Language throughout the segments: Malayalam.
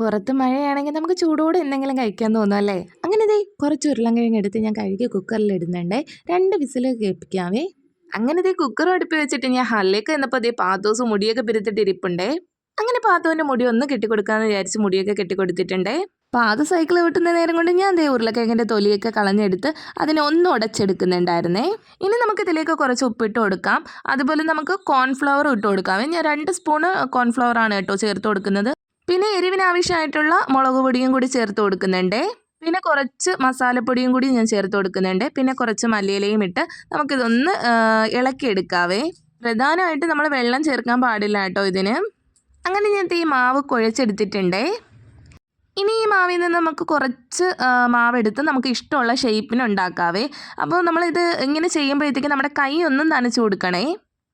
പുറത്ത് മഴയാണെങ്കിൽ നമുക്ക് ചൂടോടെ എന്തെങ്കിലും കഴിക്കാൻ തോന്നും അല്ലേ? അങ്ങനെ ദേ കുറച്ച് ഉരുളൻകിഴങ്ങ് എടുത്ത് ഞാൻ കഴുകി കുക്കറിൽ ഇടുന്നുണ്ട്. 2 വിസിൽ കേൾപ്പിക്കാവേ. അങ്ങനെ ദേ കുക്കറും അടുപ്പിൽ വെച്ചിട്ട് ഞാൻ ഹാളിലേക്ക് ചെന്നപ്പോൾ ദേ പാത്തോസ് മുടിയൊക്കെ പിരുത്തിട്ട് ഇരിപ്പുണ്ടേ. അങ്ങനെ പാത്തുവിൻ്റെ മുടി ഒന്ന് കെട്ടിക്കൊടുക്കാമെന്ന് വിചാരിച്ച് മുടിയൊക്കെ കെട്ടിക്കൊടുത്തിട്ടുണ്ടേ. പാതു സൈക്കിൾ ഓട്ടുന്ന നേരം കൊണ്ട് ഞാൻ ദേ ഉരുളക്കിഴങ്ങിൻ്റെ തൊലിയൊക്കെ കളഞ്ഞെടുത്ത് അതിനെ ഒന്ന് ഉടച്ചെടുക്കുന്നുണ്ടായിരുന്നേ. ഇനി നമുക്ക് ഇതിലേക്ക് കുറച്ച് ഉപ്പിട്ട് കൊടുക്കാം. അതുപോലെ നമുക്ക് കോൺഫ്ലവർ ഇട്ട് കൊടുക്കാവേ. ഞാൻ 2 സ്പൂണ് കോൺഫ്ലവർ ആണ് കേട്ടോ ചേർത്ത് കൊടുക്കുന്നത്. പിന്നെ എരിവിന് ആവശ്യമായിട്ടുള്ള മുളക് പൊടിയും കൂടി ചേർത്ത് കൊടുക്കുന്നുണ്ട്. പിന്നെ കുറച്ച് മസാലപ്പൊടിയും കൂടി ഞാൻ ചേർത്ത് കൊടുക്കുന്നുണ്ട്. പിന്നെ കുറച്ച് മല്ലിയിലയും ഇട്ട് നമുക്കിതൊന്ന് ഇളക്കിയെടുക്കാവേ. പ്രധാനമായിട്ട് നമ്മൾ വെള്ളം ചേർക്കാൻ പാടില്ല കേട്ടോ ഇതിന്. അങ്ങനെ ഞാൻ ഈ മാവ് കുഴച്ചെടുത്തിട്ടുണ്ടേ. ഇനി ഈ മാവിൽ നിന്ന് നമുക്ക് കുറച്ച് മാവെടുത്ത് നമുക്ക് ഇഷ്ടമുള്ള ഷേപ്പിന് ഉണ്ടാക്കാവേ. അപ്പോൾ നമ്മളിത് ഇങ്ങനെ ചെയ്യുമ്പോഴത്തേക്ക് നമ്മുടെ കൈ ഒന്നും നനച്ച് കൊടുക്കണേ.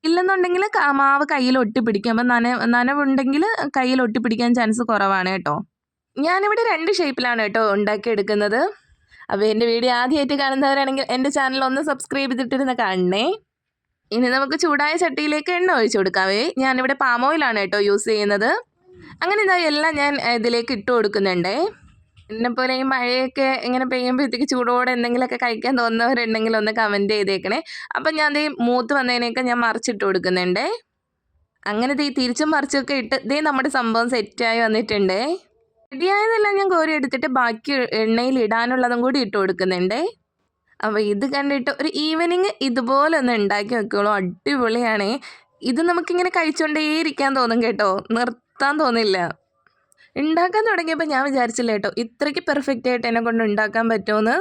ഇല്ലെന്നുണ്ടെങ്കിൽ മാവ് കയ്യിൽ ഒട്ടിപ്പിടിക്കും. അപ്പം നനവുണ്ടെങ്കിൽ കയ്യിൽ ഒട്ടിപ്പിടിക്കാൻ ചാൻസ് കുറവാണ് കേട്ടോ. ഞാനിവിടെ 2 ഷേപ്പിലാണ് കേട്ടോ ഉണ്ടാക്കിയെടുക്കുന്നത്. അപ്പോൾ എൻ്റെ വീഡിയോ ആദ്യമായിട്ട് കാണുന്നവരാണെങ്കിൽ എൻ്റെ ചാനൽ ഒന്ന് സബ്സ്ക്രൈബ് ചെയ്തിട്ടിരുന്ന് കാണണേ. ഇനി നമുക്ക് ചൂടായ ചട്ടിയിലേക്ക് എണ്ണ ഒഴിച്ചു കൊടുക്കാവേ. ഞാനിവിടെ പാം ഓയിലാണ് കേട്ടോ യൂസ് ചെയ്യുന്നത്. അങ്ങനെ ഇതാ എല്ലാം ഞാൻ ഇതിലേക്ക് ഇട്ട് കൊടുക്കുന്നുണ്ടേ. എന്നെപ്പോലെ ഈ മഴയൊക്കെ ഇങ്ങനെ പെയ്യുമ്പോഴത്തേക്ക് ചൂടോടെ എന്തെങ്കിലുമൊക്കെ കഴിക്കാൻ തോന്നുന്നവരുണ്ടെങ്കിൽ ഒന്ന് കമൻറ്റ് ചെയ്തേക്കണേ. അപ്പം ഞാൻ ദേ മൂത്ത് വന്നതിനൊക്കെ ഞാൻ മറിച്ചിട്ട് കൊടുക്കുന്നുണ്ടേ. അങ്ങനെ ദേ തിരിച്ചും മറിച്ചൊക്കെ ഇട്ട് ദേ നമ്മുടെ സംഭവം സെറ്റായി വന്നിട്ടുണ്ടേ. റെഡിയായതെല്ലാം ഞാൻ കോരി എടുത്തിട്ട് ബാക്കി എണ്ണയിൽ ഇടാനുള്ളതും കൂടി ഇട്ട് കൊടുക്കുന്നുണ്ടേ. അപ്പോൾ ഇത് കണ്ടിട്ട് ഒരു ഈവനിങ് ഇതുപോലെ ഒന്ന് ഉണ്ടാക്കി വെക്കുള്ളൂ. അടിപൊളിയാണേ. ഇത് നമുക്കിങ്ങനെ കഴിച്ചുകൊണ്ടേയിരിക്കാൻ തോന്നും കേട്ടോ, നിർത്താൻ തോന്നില്ല. ഉണ്ടാക്കാൻ തുടങ്ങിയപ്പോൾ ഞാൻ വിചാരിച്ചില്ല കേട്ടോ ഇത്രയ്ക്ക് പെർഫെക്റ്റ് ആയിട്ട് എന്നെ കൊണ്ട് ഉണ്ടാക്കാൻ പറ്റുമെന്ന്.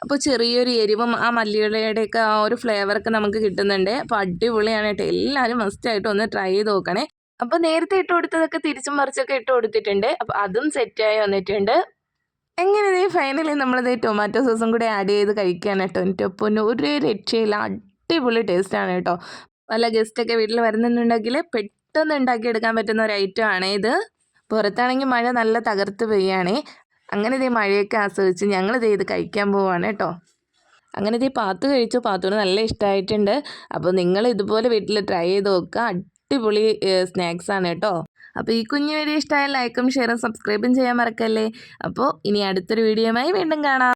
അപ്പോൾ ചെറിയൊരു എരിവും ആ മല്ലിയിലയുടെയൊക്കെ ആ ഒരു ഫ്ലേവറൊക്കെ നമുക്ക് കിട്ടുന്നുണ്ട്. അപ്പോൾ അടിപൊളിയാണ് കേട്ടോ. എല്ലാവരും മസ്റ്റായിട്ട് ഒന്ന് ട്രൈ ചെയ്ത് നോക്കണേ. അപ്പോൾ നേരത്തെ ഇട്ട് കൊടുത്തതൊക്കെ തിരിച്ചും മറിച്ചൊക്കെ ഇട്ട് കൊടുത്തിട്ടുണ്ട്. അപ്പോൾ അതും സെറ്റായി വന്നിട്ടുണ്ട്. എങ്ങനെ ഫൈനലി നമ്മളിത് ടൊമാറ്റോ സോസും കൂടി ആഡ് ചെയ്ത് കഴിക്കുകയാണ് കേട്ടോ. എൻ്റെ ഒപ്പം ഒരു രക്ഷയില്ല, അടിപൊളി ടേസ്റ്റാണ് കേട്ടോ. വല്ല ഗസ്റ്റൊക്കെ വീട്ടിൽ വരുന്നുണ്ടെങ്കിൽ പെട്ടെന്ന് ഉണ്ടാക്കിയെടുക്കാൻ പറ്റുന്ന ഒരു ഐറ്റം ആണ് ഇത്. പുറത്താണെങ്കിൽ മഴ നല്ല തകർത്ത് പെയ്യാണേ. അങ്ങനെ ഇതേ മഴയൊക്കെ ആസ്വദിച്ച് ഞങ്ങളിതേ ഇത് കഴിക്കാൻ പോവുകയാണ് കേട്ടോ. അങ്ങനെ ഇതേ പാത്തു കഴിച്ചു. പാത്തുവിന് നല്ല ഇഷ്ടമായിട്ടുണ്ട്. അപ്പോൾ നിങ്ങൾ ഇതുപോലെ വീട്ടിൽ ട്രൈ ചെയ്ത് നോക്കുക. അടിപൊളി സ്നാക്സാണ് കേട്ടോ. അപ്പോൾ ഈ കുഞ്ഞു വീഡിയോ ഇഷ്ടമായ ലൈക്കും ഷെയറും സബ്സ്ക്രൈബും ചെയ്യാൻ മറക്കല്ലേ. അപ്പോൾ ഇനി അടുത്തൊരു വീഡിയോയുമായി വീണ്ടും കാണാം.